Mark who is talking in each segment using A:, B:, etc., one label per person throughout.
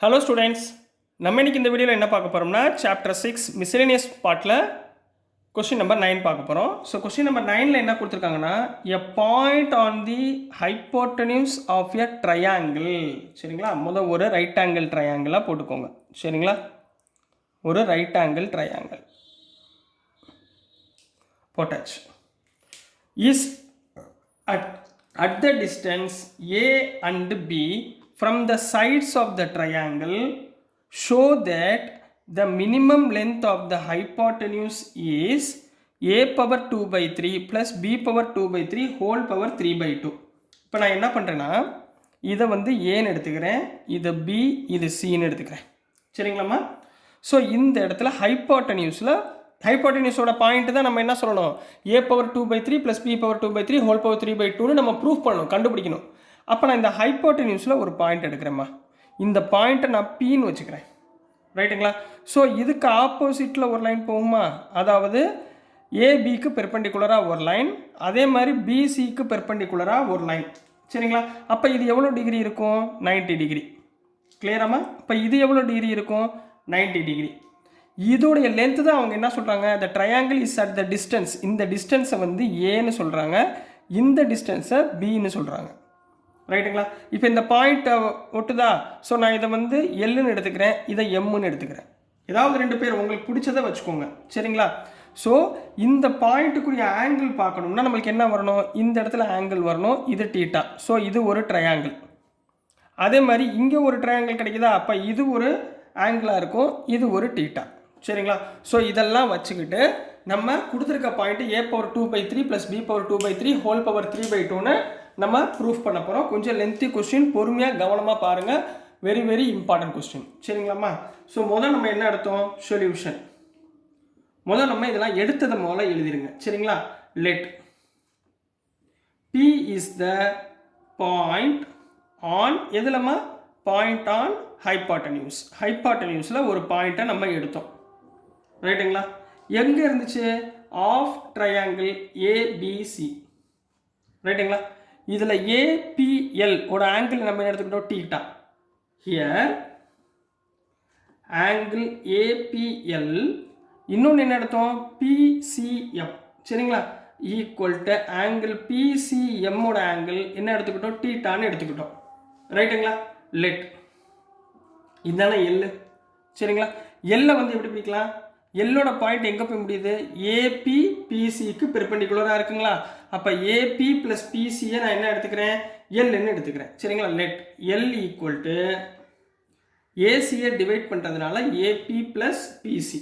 A: Hello students, நம்ம இன்னைக்கு இந்த வீடியோவில் என்ன பார்க்க போகிறோம்னா சாப்டர் 6 மிஸ்லேனியஸ் பார்ட்டில் கொஸ்டின் நம்பர் 9 பார்க்க போகிறோம். ஸோ கொஸ்டின் நம்பர் 9ல் என்ன கொடுத்துருக்காங்கன்னா, a point on the hypotenuse of a triangle. சரிங்களா, முதல் ஒரு ரைட் ஆங்கிள் ட்ரையாங்கிளாக போட்டுக்கோங்க. சரிங்களா, ஒரு ரைட் ஆங்கிள் ட்ரையாங்கிள் போட்டாச்சு. Is at the distance A and B from the sides of the triangle show that the minimum length of the hypotenuse is a power 2 by 3 plus b power 2 by 3 whole power 3 by 2. இப்போ நான் என்ன பண்ணுறேன்னா, இதை வந்து ஏன்னு எடுத்துக்கிறேன், இதை b, இது cன்னு எடுத்துக்கிறேன். சரிங்களாம்மா? ஸோ இந்த இடத்துல ஹைப்போட்டனியூஸோட பாயிண்ட் தான் நம்ம என்ன சொல்லணும், a power 2 by 3 plus b power 2 by 3 whole power 3 by 2ன்னு நம்ம ப்ரூஃப் பண்ணணும், கண்டுபிடிக்கணும். அப்போ நான் இந்த ஹைப்போட்டனியூஸில் ஒரு பாயிண்ட் எடுக்கிறேம்மா. இந்த பாயிண்ட்டை நான் பின்னு வச்சுக்கிறேன். ரைட்டுங்களா? ஸோ இதுக்கு ஆப்போசிட்டில் ஒரு லைன் போகுமா, அதாவது ஏபிக்கு பெர்பெண்டிகுலராக ஒரு லைன், அதே மாதிரி பிசிக்கு பெர்பெண்டிகுலராக ஒரு லைன். சரிங்களா? அப்போ இது எவ்வளோ டிகிரி இருக்கும், 90 டிகிரி. கிளியராமா? இப்போ இது எவ்வளோ டிகிரி இருக்கும், 90 டிகிரி. இதோடைய லென்த்து தான் அவங்க என்ன சொல்கிறாங்க, the triangle is at the distance. இந்த டிஸ்டன்ஸை வந்து ஏன்னு சொல்கிறாங்க, இந்த டிஸ்டன்ஸை பின்னு சொல்கிறாங்க. ரைட்டுங்களா? இப்போ இந்த பாயிண்ட்டை ஒட்டுதா, ஸோ நான் இதை வந்து எல்லுன்னு எடுத்துக்கிறேன், இதை எம்முன்னு எடுத்துக்கிறேன். ஏதாவது ரெண்டு பேர் உங்களுக்கு பிடிச்சதை வச்சுக்கோங்க. சரிங்களா? ஸோ இந்த பாயிண்ட்டுக்குரிய ஆங்கிள் பார்க்கணும்னா நம்மளுக்கு என்ன வரணும், இந்த இடத்துல ஆங்கிள் வரணும், இது டீட்டா. ஸோ இது ஒரு ட்ரையாங்கிள். அதே மாதிரி இங்கே ஒரு ட்ரையாங்கிள் கிடைக்குதா, அப்போ இது ஒரு ஆங்கிளாக இருக்கும், இது ஒரு டீட்டா. சரிங்களா? ஸோ இதெல்லாம் வச்சுக்கிட்டு நம்ம கொடுத்துருக்க point a power 2 by 3 plus b power 2 by 3 whole power 3 by 2ன்னு நம்ம ப்ரூஃப் பண்ண போகிறோம். கொஞ்சம் லென்த்தி கொஸ்டின், பொறுமையாக கவனமாக பாருங்கள். Very very important question. சரிங்களாம்மா? ஸோ முதல் நம்ம என்ன எடுத்தோம், சொல்யூஷன். முதல் நம்ம இதெல்லாம் எடுத்ததை முதல்ல எழுதிருங்க. சரிங்களா? Let p is the point on, எதுலம்மா, பாயிண்ட் ஆன் ஹைப்போட்டனியூஸ். ஹைப்போட்டனியூஸில் ஒரு பாயிண்ட்டை நம்ம எடுத்தோம். ரைட்டுங்களா? எங்கே இருந்துச்சு, ஆஃப் ட்ரையாங்கிள் ஏபிசி. ரைட்டுங்களா? இதில் ஏபிஎல் ஓட ஆங்கிள் நம்ம என்ன எடுத்துக்கிட்டோம், டீட்டா. ஹியர் ஆங்கிள் ஏபிஎல், இன்னொன்று என்ன எடுத்தோம், பிசிஎம். சரிங்களா? ஈக்குவல் டு ஆங்கிள் பிசிஎம்மோட ஆங்கிள் என்ன எடுத்துக்கிட்டோம், டீட்டான்னு எடுத்துக்கிட்டோம். ரைட்டுங்களா? லெட் இதுதானே எல். சரிங்களா? எல்லை வந்து எப்படி பிடிக்கலாம், எல்லோட பாயிண்ட் எங்கே போய் முடியுது, ஏபி பிசிக்கு பெர்பெண்டிகுலராக இருக்குங்களா, அப்போ ஏபி ப்ளஸ் பிசியை நான் என்ன எடுத்துக்கிறேன், எல்ன்னு எடுத்துக்கிறேன். சரிங்களா? லெட் எல் ஈக்குவல் டு ஏசியை டிவைட் பண்ணுறதுனால ஏபி ப்ளஸ் பிசி.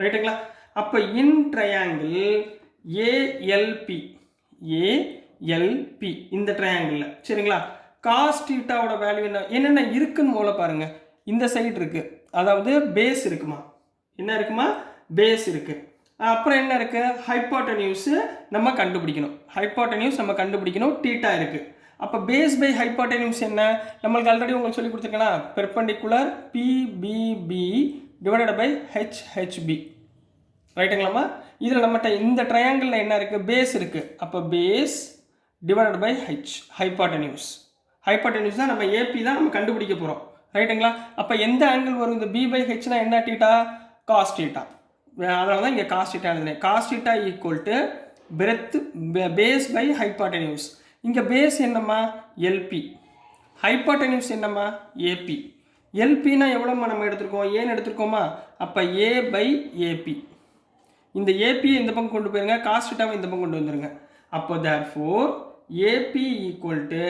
A: ரைட்டுங்களா? அப்போ இன் ட்ரையாங்கிள் ஏஎல்பி, ஏஎல்பி இந்த ட்ரையாங்கிளில். சரிங்களா? காஸ் டீட்டாவோட வேல்யூ என்னென்ன இருக்குன்னு மூல பாருங்க. இந்த சைடு இருக்கு, அதாவது பேஸ் இருக்குமா, என்ன இருக்குமா, பேஸ் இருக்கு. அப்புறம் என்ன இருக்கு, ஹைப்போட்டனியூஸ் நம்ம கண்டுபிடிக்கணும். ஹைப்போட்டனியூஸ் நம்ம கண்டுபிடிக்கணும், டீட்டா இருக்கு. அப்போ பேஸ் பை ஹைப்போட்டனியூஸ் என்ன, நம்மளுக்கு ஆல்ரெடி உங்களுக்கு சொல்லி கொடுத்துருக்கேன்னா, perpendicular PPP divided by HHP. ரைட்டுங்களாம்மா? இதில் நம்மகிட்ட இந்த ட்ரையாங்கிளில் என்ன இருக்குது, பேஸ் இருக்குது. அப்போ base divided by H, hypotenuse. Hypotenuse தான் நம்ம ஏபி தான் நம்ம கண்டுபிடிக்க போகிறோம். ரைட்டுங்களா? அப்போ எந்த ஆங்கிள் வரும், இந்த பி பை ஹெச்னா என்ன, டீட்டா, காஸ் டீட்டா. அதனால தான் இங்கே காஸ் டீட்டா எழுதுனேன். Cos theta equal to breadth base by hypotenuse. இங்கே பேஸ் என்னம்மா, எல்பி. ஹைப்போட்டனியூஸ் என்னம்மா, ஏபி. எல்பினா எவ்வளோம்மா நம்ம எடுத்துருக்கோம், ஏன்னு எடுத்துருக்கோமா, அப்போ ஏ பை ஏபி. இந்த ஏபியை இந்த பக்கம் கொண்டு போயிருங்க, காஸ் டீட்டாவை இந்த பக்கம் கொண்டு வந்துருங்க. அப்போ therefore AB equal to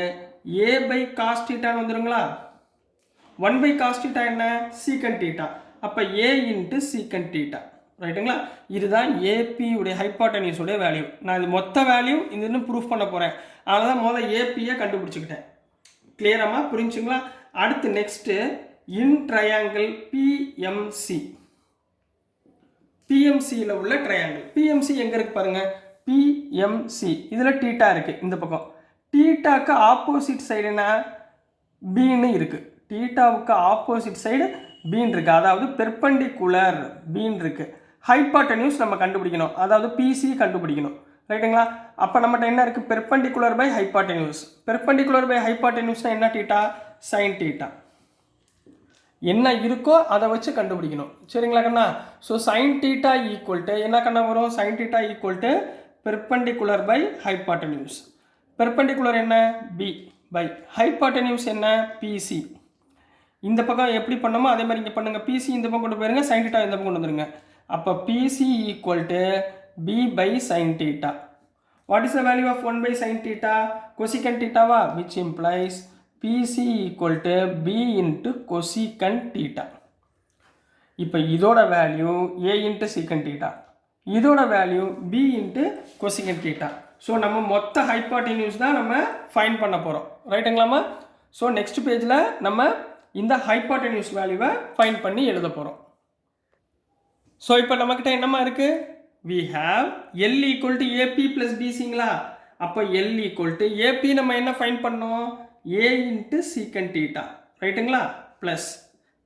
A: a by cos டீட்டான்னு வந்துருங்களா. 1 பை காஸ் டீட்டா என்ன, சீக்கன் டீட்டா. அப்போ ஏ இன்ட்டு சீக்கன் டீட்டா. ரைட்டுங்களா? இதுதான் ஏபி உடைய ஹைப்போட்டனியூஸோடைய வேல்யூ. நான் இது மொத்த வேல்யூ இதுன்னு ப்ரூஃப் பண்ண போகிறேன். அதனால தான் முதல்ல ஏபியை கண்டுபிடிச்சிக்கிட்டேன். கிளியராமா, புரிஞ்சுங்களா? அடுத்து நெக்ஸ்ட்டு இன் ட்ரையாங்கிள் பிஎம்சி. பிஎம்சியில் உள்ள ட்ரையாங்கிள், பிஎம்சி எங்கே இருக்கு பாருங்க, பிஎம்சி இதில் டீட்டா இருக்கு. இந்த பக்கம் டீட்டாக்கு ஆப்போசிட் சைடு என்ன, பின்னு இருக்கு. டீட்டாவுக்கு ஆப்போசிட் சைடு பீன் இருக்கு, அதாவது பெர்பெண்டிகுலர் பீன் இருக்கு. ஹைப்போட்டனியூஸ் நம்ம கண்டுபிடிக்கணும், அதாவது பிசி கண்டுபிடிக்கணும். ரைட்டுங்களா? அப்போ நம்மகிட்ட என்ன இருக்குது, perpendicular by hypotenuse. Perpendicular by ஹைப்போட்டனியூஸ்னா என்ன, டீட்டா, சைன் டீட்டா. என்ன இருக்கோ அதை வச்சு கண்டுபிடிக்கணும். சரிங்களா கண்ணா? So sine theta equal to என்ன கண்ணா வரும்? Sine theta equal to perpendicular by hypotenuse. Perpendicular என்ன? பி பை ஹைபாட்டன்யூஸ் என்ன? பிசி. இந்த பக்கம் எப்படி பண்ணோமோ அதே மாதிரி இங்கே பண்ணுங்கள். பிசி இந்த பக்கம் கொண்டு போயிருங்க, சைன் தீட்டா இந்த பக்கம் கொண்டு வந்துருங்க. அப்போ PC equal to B by sine theta. What is the value of 1 by sin theta? cosecant theta வா? which implies PC equal to B into cosecant theta. இப்போ இதோட value A into secant theta, இதோட value B into cosecant theta. So நம்ம மொத்த hypotenuse தான் நம்ம find பண்ண போகிறோம். ரைட்டுங்களாமா? ஸோ நெக்ஸ்ட் பேஜில் நம்ம இந்த ஹைபாட்டன்யூஸ் வேல்யூவை ஃபைண்ட் பண்ணி எழுத போகிறோம். ஸோ இப்போ நம்மக்கிட்ட என்னமா இருக்குது? we have L equal to AP plus BCங்களா? அப்போ L equal to AP நம்ம என்ன ஃபைண்ட் பண்ணோம்? A into secant theta. ரைட்டுங்களா? ப்ளஸ்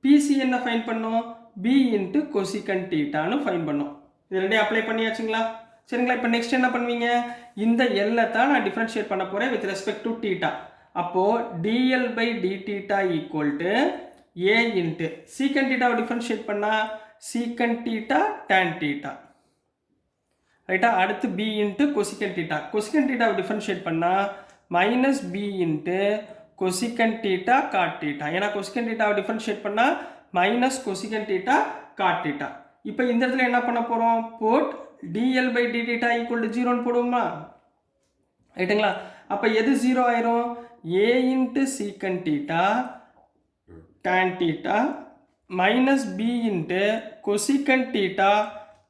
A: PC என்ன ஃபைண்ட் பண்ணோம்? B into cosecant thetaன்னு ஃபைண்ட் பண்ணோம். இது ரெண்டையும் அப்ளை பண்ணியாச்சுங்களா? சரிங்களா? இப்போ நெக்ஸ்ட் என்ன பண்ணுவீங்க? இந்த L தான் நான் டிஃபரன்ஷியேட் பண்ண போகிறேன் வித் ரெஸ்பெக்ட் டு தீட்டா. அப்போது dl by d theta equal to A into secant thetaவை டிஃபரன்ஷியேட் பண்ணால் secant theta tan theta. ரைட்டா? அடுத்து b into cosecant theta. Cosecant தீட்டாவை டிஃபரன்ஷியேட் பண்ணால் minus b into cosecant theta cot theta. ஏன்னா கொசிகன் தீட்டாவை டிஃபரன்ஷியேட் பண்ணால் minus cosecant theta cot theta. இப்போ இந்த இடத்துல என்ன பண்ண போகிறோம்? போட் dl by d theta equal to 0ன்னு போடுவோமா? ரைட்டுங்களா? அப்போ எது 0 ஆயிரும்? a into secant theta tan theta minus b into cosecant theta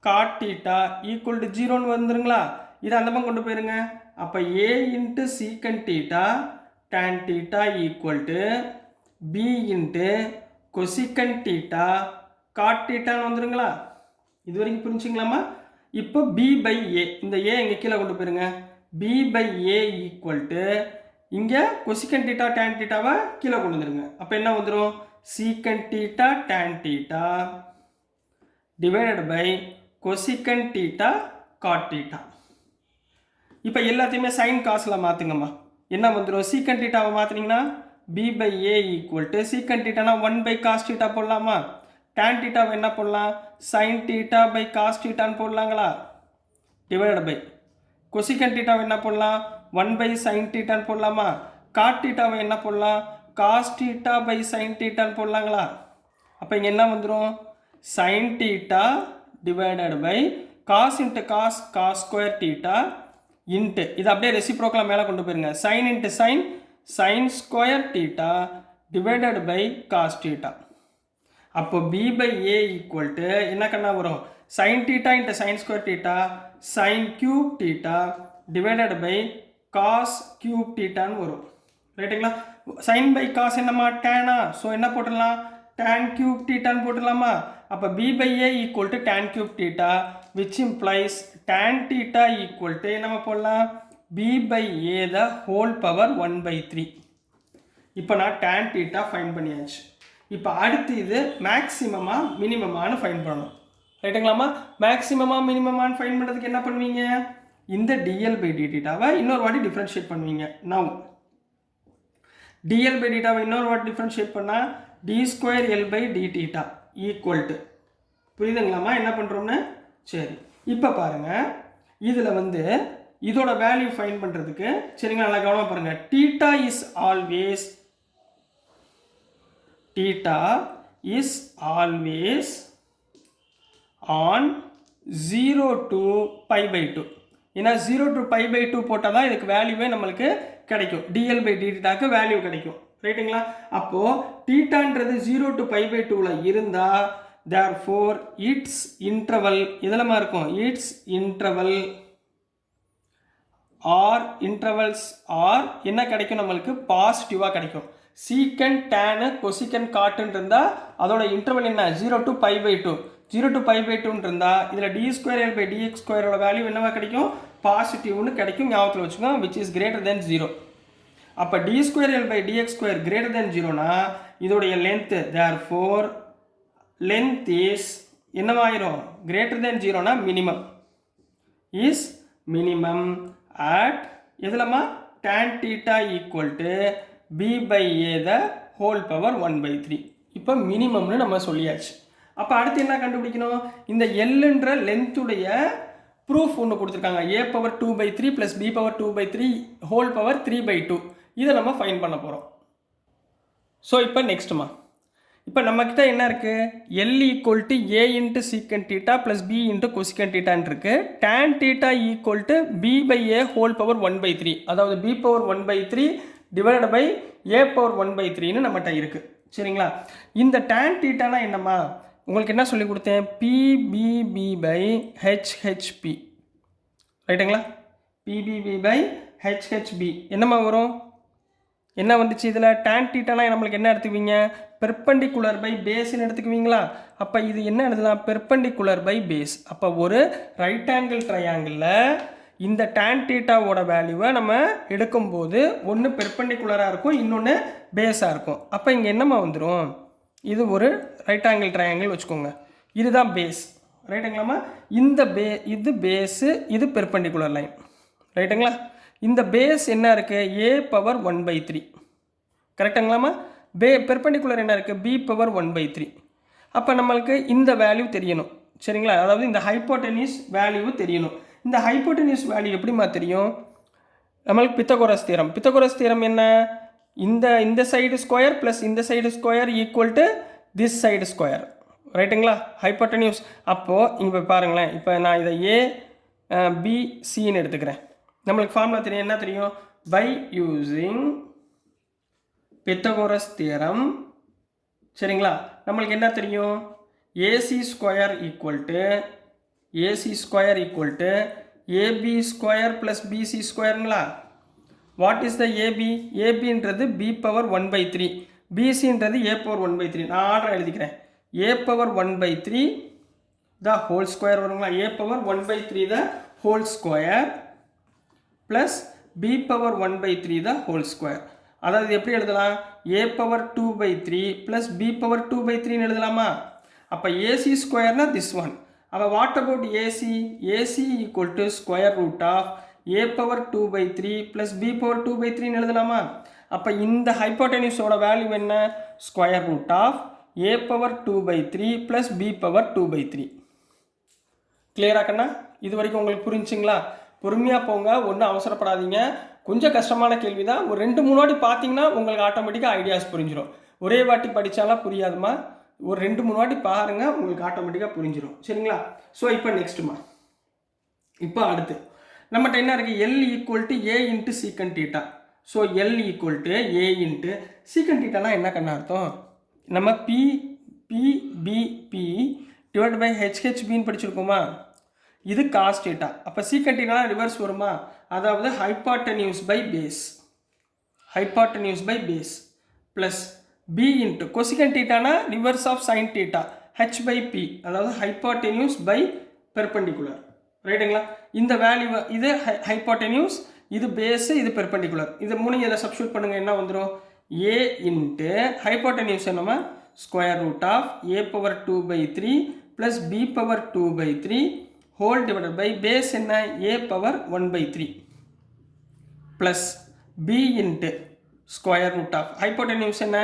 A: cot theta equal to 0ன்னு வந்துருங்களா? இதை அந்த பக்கம் கொண்டு போயிருங்க. அப்போ a into secant theta tan theta equal to b into cosecant theta cot தீட்டான்னு வந்துருங்களா? இது வரைக்கும் புரிஞ்சுங்களாமா? இப்போ b பை a, இந்த a இங்கே கீழே கொண்டு போயிருங்க. b by a equal to இங்கே கொசிகன் தீட்டா tan தீட்டாவை கீழே கொண்டு வந்துருங்க. அப்போ என்ன வந்துடும்? Secant theta tan theta divided by cosecant theta cot theta. இப்போ எல்லாத்தையுமே சைன் காசில் மாற்றுங்கம்மா. என்ன வந்துடும்? சீக்கன் தீட்டாவை மாற்றினீங்கன்னா b by a equal to secant தீட்டானா 1 பை காஸ் தீட்டா போடலாமா? tan தீட்டாவை என்ன போடலாம்? சைன் தீட்டா பை காஸ் தீட்டான்னு போடலாங்களா? டிவைடட் பை கொசிகன் தீட்டாவை என்ன போடலாம்? 1 பை சைன் தீட்டான்னு போடலாமா? காட் தீட்டாவை என்ன போடலாம்? காஸ் தீட்டா பை சைன் தீட்டான்னு போடலாங்களா? அப்போ இங்கே என்ன வந்துடும்? Sine theta divided by cos into cos cos square theta into இது அப்படியே ரெசிப்ரோக்கலாக மேலே கொண்டு போயிருங்க. Sine into sine sine square theta divided by cos theta. அப்போ b by a equal to என்ன கண்ணா வரும்? Sine theta into sine square theta sine cube theta divided by cos cube தீட்டான்னு வரும். ரைட்டுங்களா? சைன் பை காஸ் என்னம்மா? டேனா. So என்ன போட்டுடலாம்? tan கியூப் தீட்டான்னு போட்டுடலாமா? அப்போ b by a equal to tan cube theta which implies tan theta equal to நம்ம போடலாம் b by a the whole power 1/3. இப்போ நான் tan தீட்டா ஃபைன் பண்ணியாச்சு. இப்போ அடுத்து இது மேக்ஸிமமா மினிமமானு ஃபைன் பண்ணணும். ரைட்டுங்களாமா? மேக்ஸிமமா மினிமமானு ஃபைன் பண்ணுறதுக்கு என்ன பண்ணுவீங்க? இந்த dl பை d தீட்டாவை இன்னொரு வாட்டி டிஃப்ரென்ஷியேட் பண்ணுவீங்க. நவ் dl பை தீட்டாவை இன்னொரு வாட்டி டிஃப்ரென்ஷியேட் பண்ணால் d square l by d theta equal to, புரியுதுங்களாமா என்ன பண்ணுறோம்னு? சரி, இப்போ பாருங்கள், இதில் வந்து இதோட வேல்யூ ஃபைன் பண்ணுறதுக்கு சரிங்களா, நல்லா கவனமாக பாருங்கள். Theta is always on 0 to π/2. ஏன்னா 0 to π/2 போட்டால் தான் இதுக்கு வேல்யூவே நம்மளுக்கு கிடைக்கும். dl பை d தீட்டாக்கு வேல்யூ கிடைக்கும். ரைட்டுங்களா? அப்போது தீட்டான்றது 0 to π/2ல் இருந்தால் therefore its interval இதெல்லாமா இருக்கும். its interval or intervals are என்ன கிடைக்கும்? நம்மளுக்கு பாசிட்டிவாக கிடைக்கும். சீக்கன் டேனு கொசிக்கன் காட்டுன்னு இருந்தால் அதோட இன்டர்வல் என்ன? 0 to π/2. 0 to π/2 இருந்தால் இதில் d square l by dx ஸ்கொயரோட வேல்யூ என்னவா கிடைக்கும்? பாசிட்டிவ்னு கிடைக்கும். ஞாபகத்தில் வச்சுக்கோங்க, which is greater than 0. அப்போ d square l by dx square greater than 0னா இதோடைய லென்த்து therefore length is என்னவாயிரும்? greater than 0னா மினிமம் is minimum at எதுலமா? tan theta equal to b by a the whole power 1/3. இப்போ மினிமம்னு நம்ம சொல்லியாச்சு. அப்போ அடுத்து என்ன கண்டுபிடிக்கணும்? இந்த எல்லுன்ற லென்த்துடைய ப்ரூஃப் ஒன்று கொடுத்துருக்காங்க. a power 2/3 plus b power 2/3 whole power 3/2. இதை நம்ம ஃபைன் பண்ண போகிறோம். ஸோ இப்போ நெக்ஸ்ட்டுமா, இப்போ நம்மக்கிட்ட என்ன இருக்குது? L equal to A into secant theta plus B into cosecant தீட்டான்னு இருக்குது. Tan theta equal to B by A whole power 1/3, அதாவது B power 1/3 divide by A power 1/3ன்னு நம்மகிட்ட இருக்குது. சரிங்களா? இந்த டேன் தீட்டானா என்னம்மா? உங்களுக்கு என்ன சொல்லி கொடுத்தேன்? பிபிபி பை ஹெச்ஹெச்பி, ரைட்டுங்களா? பிபிபி பை ஹெச்ஹெச்பி என்னம்மா வரும்? என்ன வந்துச்சு இதில்? டேன் தீட்டானா நம்மளுக்கு என்ன எடுத்துக்குவீங்க? Perpendicular by பேஸ்ன்னு எடுத்துக்குவீங்களா? அப்போ இது என்ன எழுதலாம்? Perpendicular by base. அப்போ ஒரு ரைட் ஆங்கிள் ட்ரையாங்கிளில் இந்த டேன் தீட்டாவோட வேல்யூவை நம்ம எடுக்கும்போது ஒன்று பெர்பெண்டிகுலராக இருக்கும், இன்னொன்று பேஸாக இருக்கும். அப்போ இங்கே என்னம்மா வந்துடும்? இது ஒரு ரைட் ஆங்கிள் ட்ரையாங்கிள் வச்சுக்கோங்க. இதுதான் பேஸ், ரைட்டுங்களாம்மா? இது பேஸு, இது பெர்பெண்டிகுலர் லைன், ரைட்டுங்களா? இந்த பேஸ் என்ன இருக்குது? a power 1/3, கரெக்டுங்களாம்மா? பெர்பெண்டிகுலர் என்ன இருக்குது? b power 1/3. அப்போ நம்மளுக்கு இந்த வேல்யூ தெரியணும், சரிங்களா? அதாவது இந்த ஹைப்போட்டெனியூஸ் வேல்யூ தெரியணும். இந்த ஹைப்போட்டெனியூஸ் வேல்யூ எப்படிமா தெரியும்? நம்மளுக்கு பித்தகோரஸ் தியரம். பித்தகோரஸ் தியரம் என்ன? இந்த சைடு ஸ்கொயர் ப்ளஸ் இந்த side square equal to this side square, ரைட்டுங்களா? ஹைப்போட்டெனியூஸ். அப்போது இங்கே பாருங்களேன், இப்போ நான் இதை ஏ பி சின்னு எடுத்துக்கிறேன். நம்மளுக்கு ஃபார்முலா தெரியும். என்ன தெரியும்? பை யூஸிங் பித்தகோரஸ் தியரம், சரிங்களா? நம்மளுக்கு என்ன தெரியும்? AC square equal to AB square plus BC ஸ்கொயருங்களா? What is the AB? ஏபின்றது பி பவர் 1/3, பிசின்றது ஏ பவர் 1/3. நான் ஆர்டர் எழுதிக்கிறேன். A power 1/3 the whole square வருங்களா? A power 1/3 the whole square plus B power 1/3 the whole square. அதாவது எப்படி எழுதலாம்? A power 2/3 plus B power 2/3ன்னு எழுதலாமா? அப்போ ஏசி ஸ்கொயர்னா திஸ் ஒன். அப்போ what about AC? AC equal to square root of A power 2/3 plus B power 2/3ன்னு எழுதலாமா? அப்போ இந்த ஹைப்போட்டெனியூஸோட வேல்யூ என்ன? Square root of A power 2/3 plus B power 2/3. கிளியராக்கண்ணா? இது வரைக்கும் உங்களுக்கு புரிஞ்சுங்களா? பொறுமையாக போங்க, ஒன்றும் அவசரப்படாதீங்க. கொஞ்சம் கஷ்டமான கேள்வி தான். ஒரு 2-3 வாட்டி பார்த்தீங்கன்னா உங்களுக்கு ஆட்டோமேட்டிக்காக ஐடியாஸ் புரிஞ்சிடும். ஒரே வாட்டி படித்தாலாம் புரியாதுமா. ஒரு 2-3 வாட்டி பாருங்கள், உங்களுக்கு ஆட்டோமேட்டிக்காக புரிஞ்சிடும். சரிங்களா? ஸோ இப்போ நெக்ஸ்ட்டுமா, இப்போ அடுத்து நம்மகிட்ட என்ன இருக்குது? L equal to A into secant theta. So L equal to A into secant தீட்டானா என்ன கண்ணா அர்த்தம்? நம்ம பி டிவைட் பை ஹெச்ஹெச்பின்னு படிச்சிருக்கோமா? இது காஸ் தீட்டா. அப்போ சீக்கன் தீட்டானா ரிவர்ஸ் வருமா? அதாவது hypotenuse by base plus B into cosecant தீட்டானா reverse of sine theta, H by P, அதாவது ஹைப்போட்டெனியூஸ் பை பெர்பெண்டிகுலர், ரைட்டுங்களா? இந்த வேல்யூ இது ஹைப்போட்டெனியூஸ், இது பேஸு, இது பெர்பெண்டிகுலர். இது மூணையும் இதில் சப்ஸ்டியூட் பண்ணுங்கள். என்ன வந்துடும்? ஏ இன்ட்டு ஹைப்போட்டெனியூஸ் என்னமா? Square root of A power 2/3 plus B power 2/3 whole divided by base என்ன? A power 1/3 plus B into square root of hypotenuse என்ன?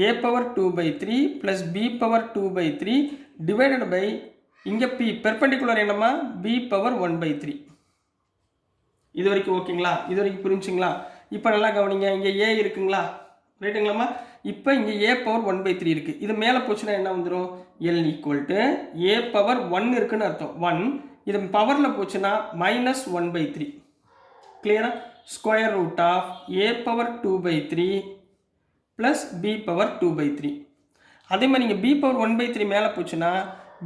A: A power 2/3 plus B power 2/3 divided by இங்கே P perpendicular என்னமா? P power 1/3. இது வரைக்கும் ஓகேங்களா? இது வரைக்கும் புரிஞ்சுங்களா? இப்போ நல்லா கவனிங்க. இங்கே ஏ இருக்குங்களா? ரைட்டுங்களாம்மா? இப்போ இங்கே ஏ பவர் 1/3 இருக்குது. இது மேலே போச்சுன்னா என்ன வந்துடும்? L equal to A power 1 இருக்குன்னு அர்த்தம். 1 இது பவரில் போச்சுன்னா -1/3. கிளியரா? Square root of A power 2/3 plus B power 2/3. அதே மாதிரி இங்கே பி பவர் 1/3 மேலே போச்சுன்னா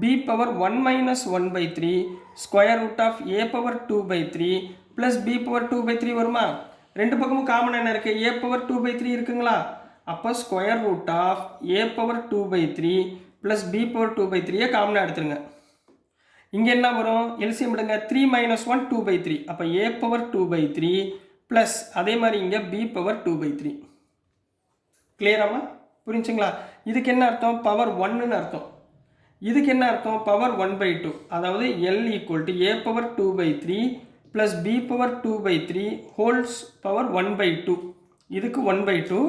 A: b power 1 - 1/3 square root of A power 2/3 plus B power 2/3 வருமா? ரெண்டு பக்கமும் காமன் என்ன இருக்குது? ஏ பவர் 2/3 இருக்குங்களா? அப்போ square root of A power 2/3 plus B power 2/3 காமனாக எடுத்துருங்க. இங்கே என்ன வரும்? எல்சிஎம் எடுங்க. 3 - 1 2/3. அப்போ ஏ பவர் 2/3 ப்ளஸ் அதே மாதிரி இங்கே பி பவர் 2/3. கிளியராமா? புரிஞ்சுங்களா? இதுக்கு என்ன அர்த்தம்? பவர் 1ன்னு அர்த்தம். இதுக்கு என்ன அர்த்தம்? பவர் 1/2. அதாவது L equal to A power 2/3 plus B power 2/3 whole's power 1/2. இதுக்கு 1/2.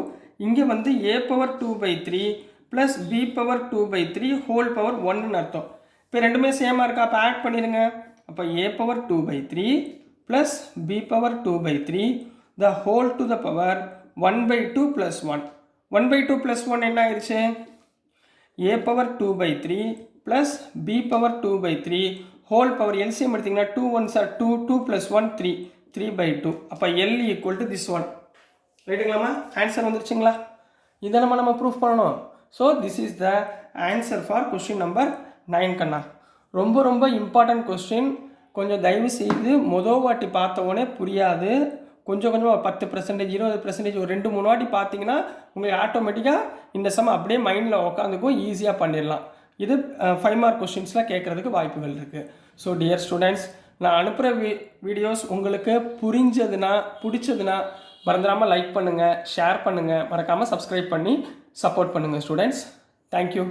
A: இங்கே வந்து A power 2/3 plus B power 2/3 whole power 1ன்னு அர்த்தம். இப்போ ரெண்டுமே சேமாக இருக்கா? அப்போ ஆட் பண்ணிடுங்க. அப்போ a power 2/3 plus b power 2/3 the whole to the power 1/2 plus 1. 1/2 plus 1 என்ன ஆயிடுச்சு? a power 2/3 plus b power 2/3 whole power LCM எடுத்திங்கன்னா 2 1s are 2, 2 + 1 3, 3/2. அப்போ l equal to this one. ரைட்டுங்களாமா? ஆன்சர் வந்துருச்சுங்களா? இதை நம்ம ப்ரூஃப் பண்ணணும். So this is the answer for question number 9 கண்ணா. ரொம்ப ரொம்ப இம்பார்ட்டன்ட் கொஸ்டின். கொஞ்சம் தயவு செய்து மொதல் வாட்டி பார்த்த உடனே புரியாது. கொஞ்சம் கொஞ்சமாக 10%, 20%, ஒரு 2-3 வாட்டி பார்த்தீங்கன்னா உங்களுக்கு ஆட்டோமேட்டிக்காக இந்த சம் அப்படியே மைண்டில் உட்காந்துக்கும், ஈஸியாக பண்ணிடலாம். இது 5 மார்க் கொஸ்டின்ஸில் கேட்குறதுக்கு வாய்ப்புகள் இருக்குது. ஸோ டியர் ஸ்டூடெண்ட்ஸ், நான் அனுப்புகிற வீடியோஸ் உங்களுக்கு புரிஞ்சதுன்னா, பிடிச்சதுன்னா மறந்துடாமல் லைக் பண்ணுங்கள், ஷேர் பண்ணுங்கள், மறக்காமல் சப்ஸ்கிரைப் பண்ணி சப்போர்ட் பண்ணுங்கள் ஸ்டூடெண்ட்ஸ். தேங்க்யூ.